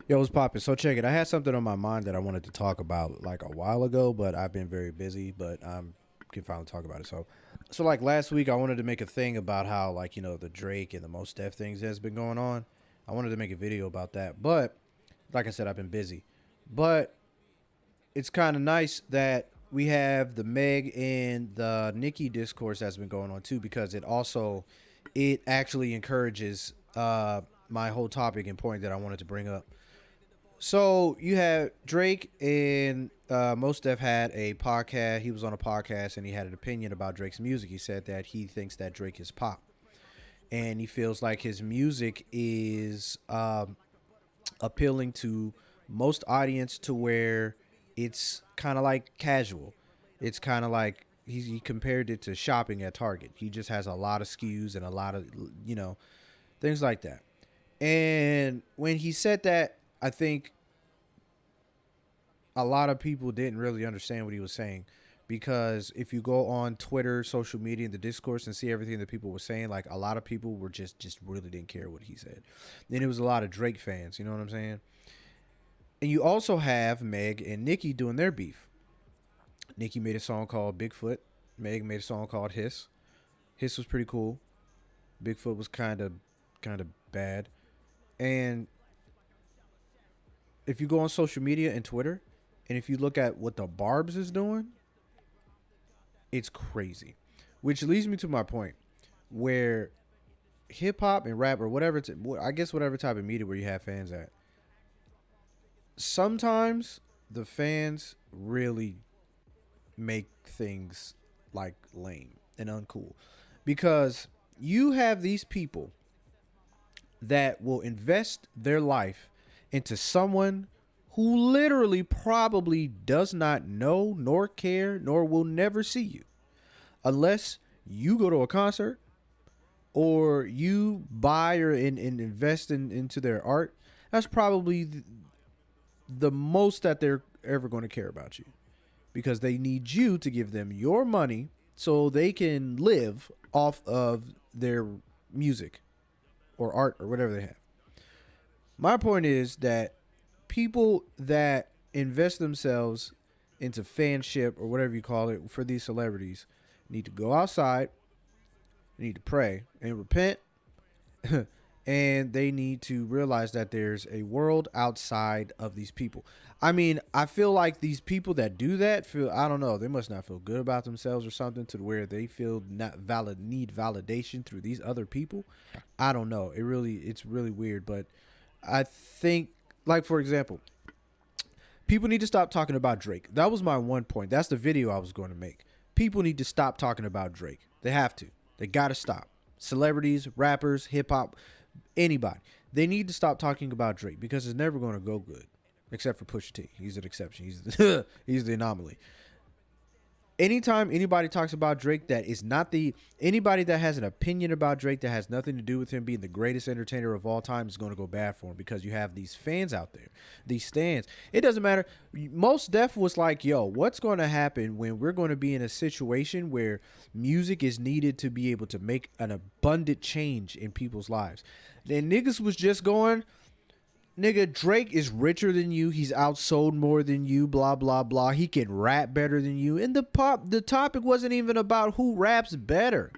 Yo, what's poppin'? So check it. I had something on my mind that I wanted to talk about like a while ago, but I've been very busy. But can finally talk about it. So like last week, I wanted to make a thing about how like the Drake and the Most Def things has been going on. I wanted to make a video about that, but like I said, I've been busy. But it's kind of nice that we have the Meg and the Nicki discourse that's been going on too, because it actually encourages my whole topic and point that I wanted to bring up. So you had Drake and Mos Def had a podcast. He was on a podcast and he had an opinion about Drake's music. He said that he thinks that Drake is pop, and he feels like his music is appealing to most audience to where it's kind of like casual. It's kind of like he compared it to shopping at Target. He just has a lot of SKUs and a lot of things like that. And when he said that, I think a lot of people didn't really understand what he was saying, because if you go on Twitter, social media, and the discourse and see everything that people were saying, like a lot of people were just really didn't care what he said. Then it was a lot of Drake fans, you know what I'm saying? And you also have Meg and Nicki doing their beef. Nicki made a song called Bigfoot. Meg made a song called Hiss. Hiss was pretty cool. Bigfoot was kind of bad. And if you go on social media and Twitter, and if you look at what the Barb's is doing, it's crazy. Which leads me to my point, where hip hop and rap or whatever, I guess whatever type of media where you have fans at, sometimes the fans really make things like lame and uncool, because you have these people that will invest their life into someone who literally probably does not know nor care nor will never see you unless you go to a concert or you buy and invest into their art. That's probably the most that they're ever going to care about you, because they need you to give them your money so they can live off of their music or art or whatever they have. My point is that people that invest themselves into fanship or whatever you call it for these celebrities need to go outside, need to pray and repent, and they need to realize that there's a world outside of these people. I mean, I feel like these people that do that feel, I don't know, they must not feel good about themselves or something, to where they feel not valid, need validation through these other people. I don't know. It's really weird, but I think, like, for example, people need to stop talking about Drake. That was my one point. That's the video I was going to make. People need to stop talking about Drake. They have to. They got to stop. Celebrities, rappers, hip hop, anybody. They need to stop talking about Drake, because it's never going to go good, except for Pusha T. He's an exception. He's the anomaly. Anytime anybody talks about Drake that is not anybody that has an opinion about Drake that has nothing to do with him being the greatest entertainer of all time is going to go bad for him, because you have these fans out there, these stands. It doesn't matter. Most Def was like, yo, what's going to happen when we're going to be in a situation where music is needed to be able to make an abundant change in people's lives? And niggas was just going, nigga, Drake is richer than you. He's outsold more than you. Blah blah blah. He can rap better than you. And the topic wasn't even about who raps better.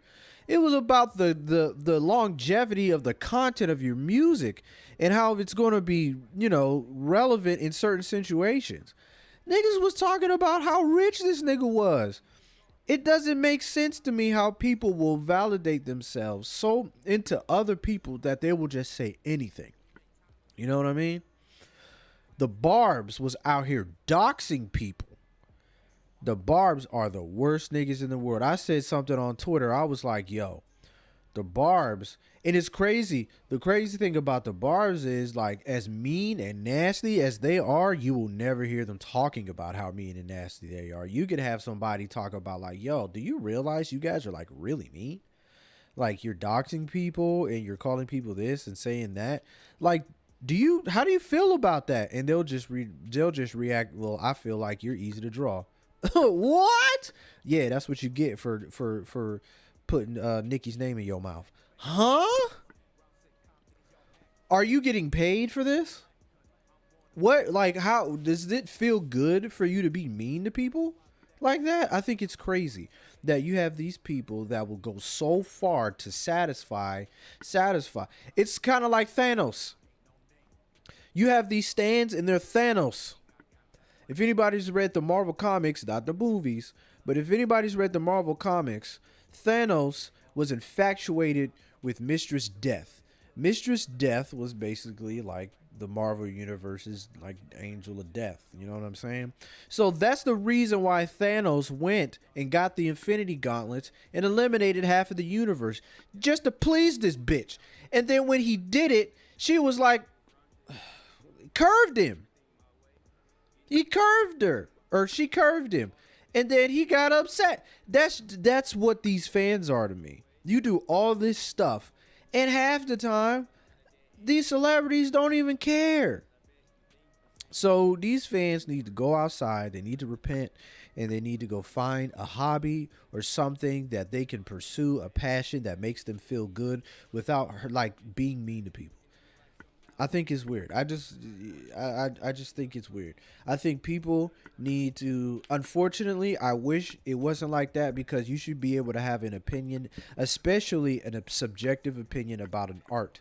It was about the longevity of the content of your music and how it's going to be relevant in certain situations. Niggas was talking about how rich this nigga was. It doesn't make sense to me how people will validate themselves so into other people that they will just say anything. You know what I mean? The Barbs was out here doxing people. The Barbs are the worst niggas in the world. I said something on Twitter. I was like, yo, the Barbs. And it's crazy. The crazy thing about the Barbs is, like, as mean and nasty as they are, you will never hear them talking about how mean and nasty they are. You could have somebody talk about, like, yo, do you realize you guys are, like, really mean? Like, you're doxing people and you're calling people this and saying that. Like, how do you feel about that? And they'll just react, well, I feel like you're easy to draw. What? Yeah, that's what you get for putting Nicki's name in your mouth. Huh? Are you getting paid for this? What, like, how does it feel good for you to be mean to people like that? I think it's crazy that you have these people that will go so far to satisfy. It's kind of like Thanos. You have these stands and they're Thanos. If anybody's read the Marvel comics, not the movies, but if anybody's read the Marvel comics, Thanos was infatuated with Mistress Death. Mistress Death was basically like the Marvel universe's like angel of death. You know what I'm saying? So that's the reason why Thanos went and got the Infinity Gauntlets and eliminated half of the universe just to please this bitch. And then when he did it, she was like, curved him. He curved her, or she curved him, and then he got upset. That's what these fans are to me. You do all this stuff, and half the time, these celebrities don't even care. So these fans need to go outside. They need to repent, and they need to go find a hobby or something that they can pursue, a passion that makes them feel good without like being mean to people. I think it's weird. I just think it's weird. I think people need to. Unfortunately, I wish it wasn't like that because you should be able to have an opinion, especially a subjective opinion about an art.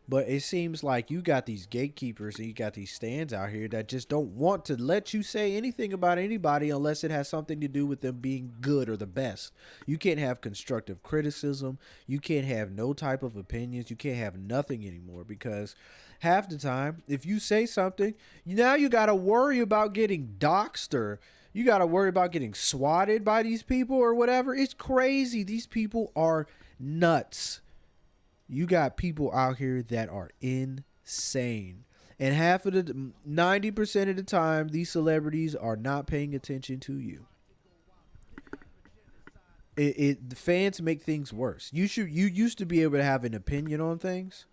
But it seems like you got these gatekeepers and you got these stands out here that just don't want to let you say anything about anybody unless it has something to do with them being good or the best. You can't have constructive criticism. You can't have no type of opinions. You can't have nothing anymore because half the time, if you say something, now you got to worry about getting doxxed or you got to worry about getting swatted by these people or whatever. It's crazy. These people are nuts. You got people out here that are insane. And half of the 90% of the time, these celebrities are not paying attention to you. The fans make things worse. You used to be able to have an opinion on things,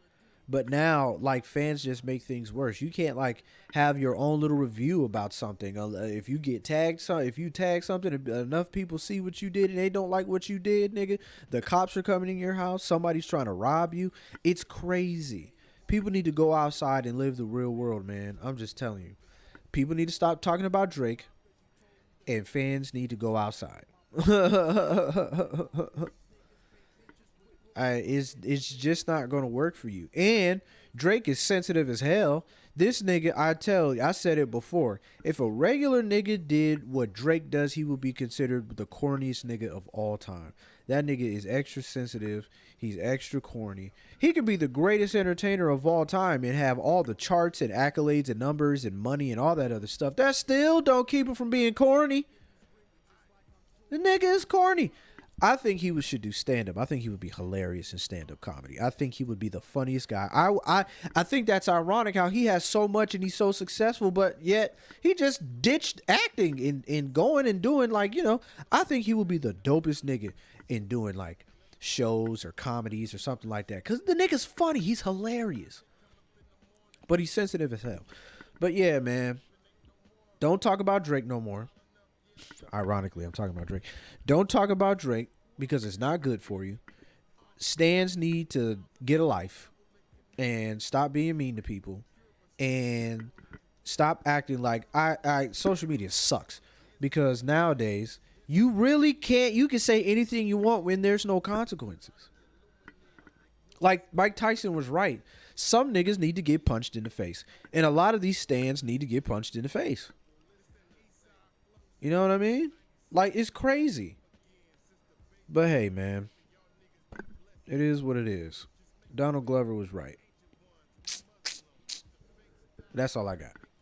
but now like fans just make things worse. You can't like have your own little review about something. If you get tagged, if you tag something, enough people see what you did and they don't like what you did, nigga. The cops are coming in your house. Somebody's trying to rob you. It's crazy. People need to go outside and live the real world, man. I'm just telling you. People need to stop talking about Drake, and fans need to go outside. It's just not gonna work for you. And Drake is sensitive as hell. This nigga, I tell you, I said it before. If a regular nigga did what Drake does, he would be considered the corniest nigga of all time. That nigga is extra sensitive. He's extra corny. He could be the greatest entertainer of all time and have all the charts and accolades and numbers and money and all that other stuff. That still don't keep him from being corny. The nigga is corny. I think should do stand up. I think he would be hilarious in stand up comedy. I think he would be the funniest guy. I think that's ironic how he has so much and he's so successful, but yet he just ditched acting in going and doing like, I think he would be the dopest nigga in doing like shows or comedies or something like that. Cause the nigga's funny. He's hilarious. But he's sensitive as hell. But yeah, man. Don't talk about Drake no more. Ironically, I'm talking about Drake. Don't talk about Drake because it's not good for you. Stans need to get a life and stop being mean to people and stop acting like I social media sucks because nowadays you really can't you can say anything you want when there's no consequences. Like Mike Tyson was right. Some niggas need to get punched in the face. And a lot of these stans need to get punched in the face. You know what I mean? Like, it's crazy. But hey, man. It is what it is. Donald Glover was right. That's all I got.